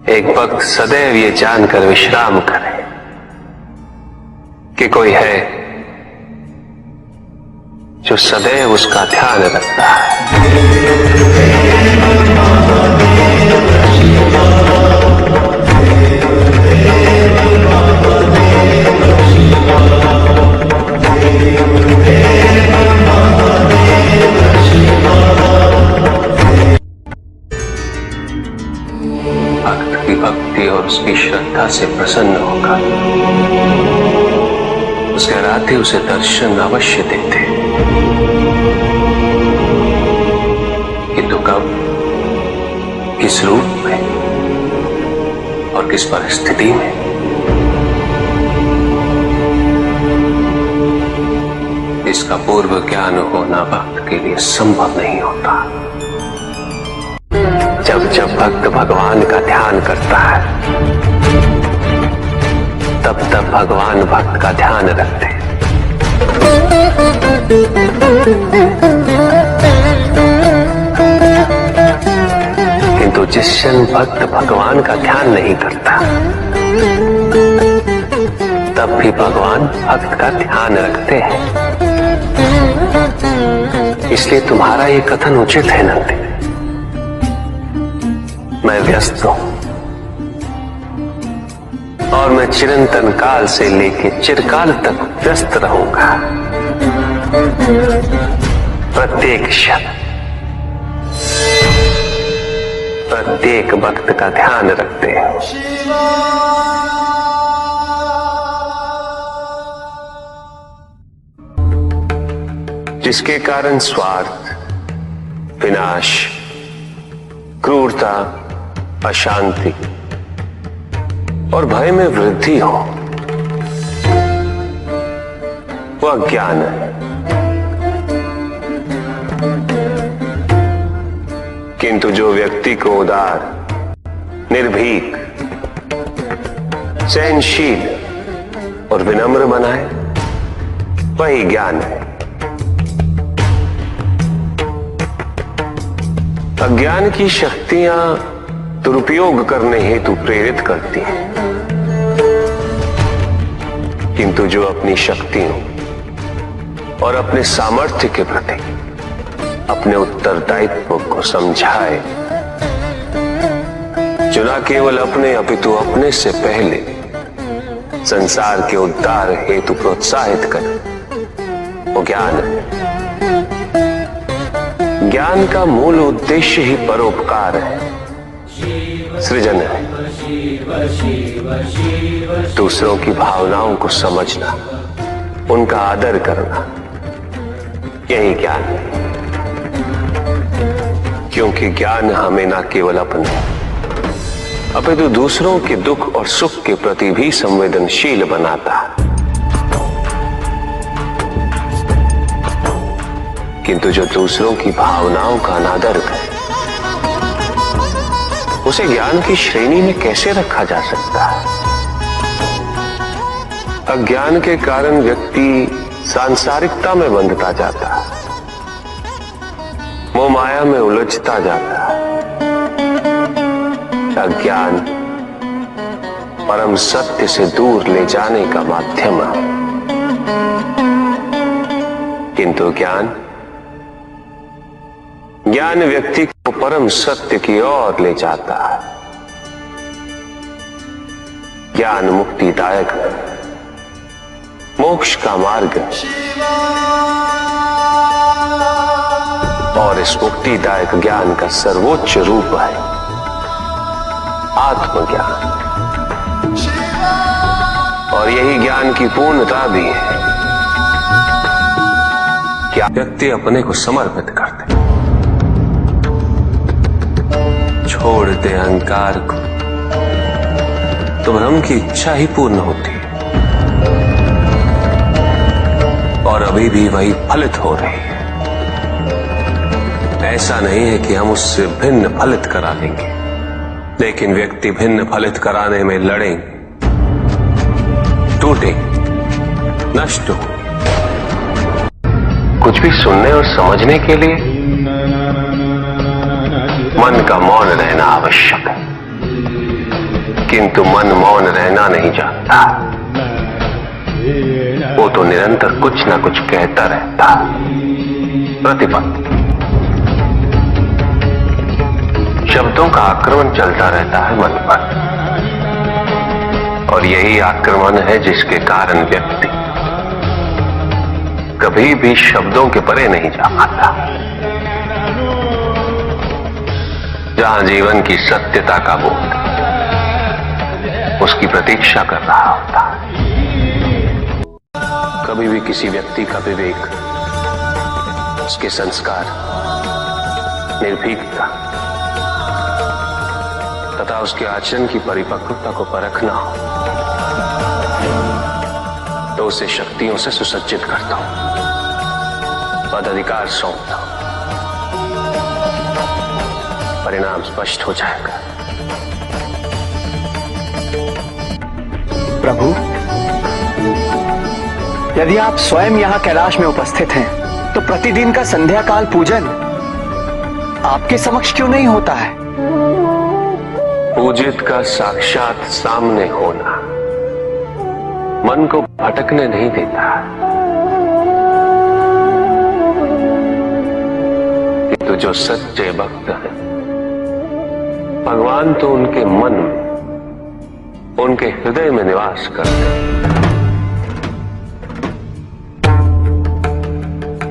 एक भक्त सदैव ये जानकर विश्राम करे कि कोई है जो सदैव उसका ध्यान रखता है। भक्त की भक्ति और उसकी श्रद्धा से प्रसन्न होकर उसके राधे उसे दर्शन अवश्य देते, किंतु कब, किस रूप में और किस परिस्थिति में, इसका पूर्व ज्ञान होना भक्त के लिए संभव नहीं होता। जब जब भक्त भगवान का ध्यान करता है तब तब भगवान भक्त का ध्यान रखते हैं। किंतु जिस क्षण भक्त भगवान का ध्यान नहीं करता तब भी भगवान भक्त का ध्यान रखते हैं। इसलिए तुम्हारा ये कथन उचित है नंदी। मैं व्यस्त हूं और मैं चिरंतन काल से लेके चिरकाल तक व्यस्त रहूंगा। प्रत्येक क्षण प्रत्येक भक्त का ध्यान रखते हैं। जिसके कारण स्वार्थ, विनाश, क्रूरता, अशांति और भय में वृद्धि हो, वह ज्ञान है। किंतु जो व्यक्ति को उदार, निर्भीक, सहनशील और विनम्र बनाए, वही ज्ञान है। अज्ञान की शक्तियां दुरुपयोग करने हेतु प्रेरित करती हैं, किंतु जो अपनी शक्तियों और अपने सामर्थ्य के प्रति अपने उत्तरदायित्व को समझाए, जो न केवल अपने अपितु अपने से पहले संसार के उद्धार हेतु प्रोत्साहित करे, वो ज्ञान है। ज्ञान का मूल उद्देश्य ही परोपकार है, सृजन है। दूसरों की भावनाओं को समझना, उनका आदर करना, यही ज्ञान है। क्योंकि ज्ञान हमें न केवल अपने अपितु दूसरों के दुख और सुख के प्रति भी संवेदनशील बनाता है। किंतु जो दूसरों की भावनाओं का अनादर करे, उसे ज्ञान की श्रेणी में कैसे रखा जा सकता है? अज्ञान के कारण व्यक्ति सांसारिकता में बंधता जाता है, मोह माया में उलझता जाता है। अज्ञान परम सत्य से दूर ले जाने का माध्यम है, किंतु ज्ञान व्यक्ति को परम सत्य की ओर ले जाता है। ज्ञान मुक्तिदायक है, मोक्ष का मार्ग है, और इस मुक्तिदायक ज्ञान का सर्वोच्च रूप है आत्मज्ञान। और यही ज्ञान की पूर्णता भी है कि व्यक्ति अपने को समर्पित कर दे, छोड़ दे अहंकार को, तो ब्रह्म की इच्छा ही पूर्ण होती है और अभी भी वही फलित हो रही है। ऐसा नहीं है कि हम उससे भिन्न फलित करा लेंगे, लेकिन व्यक्ति भिन्न फलित कराने में लड़ेंगे, टूटे, नष्ट हो। कुछ भी सुनने और समझने के लिए मन का मौन रहना आवश्यक है। किंतु मन मौन रहना नहीं जानता। वो तो निरंतर कुछ ना कुछ कहता रहता। प्रतिपल शब्दों का आक्रमण चलता रहता है मन पर, और यही आक्रमण है जिसके कारण व्यक्ति कभी भी शब्दों के परे नहीं जा पाता। जहां जीवन की सत्यता का बोध उसकी प्रतीक्षा कर रहा होता। कभी भी किसी व्यक्ति का विवेक, उसके संस्कार, निर्भीकता तथा उसके आचरण की परिपक्वता को परखना हो तो उसे शक्तियों से सुसज्जित करता हूं, पदाधिकार सौंपता हूं। परिणाम स्पष्ट हो जाएगा। प्रभु, यदि आप स्वयं यहाँ कैलाश में उपस्थित हैं, तो प्रतिदिन का संध्या काल पूजन आपके समक्ष क्यों नहीं होता है? पूजित का साक्षात सामने होना मन को भटकने नहीं देता, किंतु जो सच्चे भक्त हैं, भगवान तो उनके मन में, उनके हृदय में निवास करते हैं।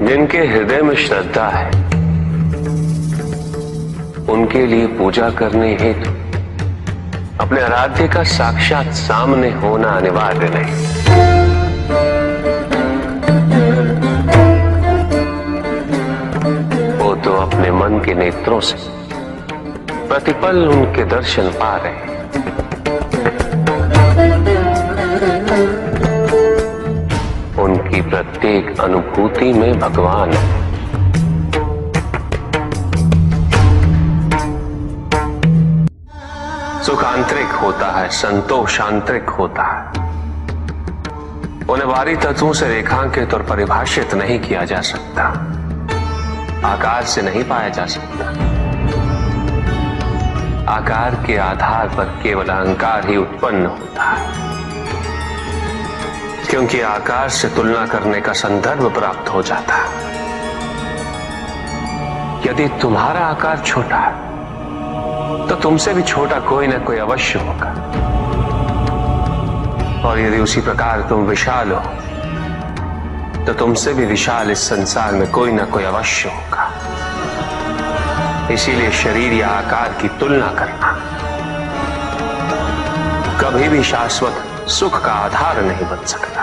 जिनके हृदय में श्रद्धा है, उनके लिए पूजा करने हेतु अपने आराध्य का साक्षात सामने होना अनिवार्य नहीं। वो तो अपने मन के नेत्रों से प्रतिपल उनके दर्शन पा रहे हैं। उनकी प्रत्येक अनुभूति में भगवान है। सुख आंतरिक होता है, संतोष आंतरिक होता है। उन्हें बाहरी तत्वों से रेखांकित और परिभाषित नहीं किया जा सकता, आकार से नहीं पाया जा सकता। आकार के आधार पर केवल अहंकार ही उत्पन्न होता है, क्योंकि आकार से तुलना करने का संदर्भ प्राप्त हो जाता है। यदि तुम्हारा आकार छोटा है तो तुमसे भी छोटा कोई ना कोई अवश्य होगा, और यदि उसी प्रकार तुम विशाल हो तो तुमसे भी विशाल इस संसार में कोई ना कोई अवश्य होगा। इसीलिए शरीर या आकार की तुलना करना कभी भी शाश्वत सुख का आधार नहीं बन सकता।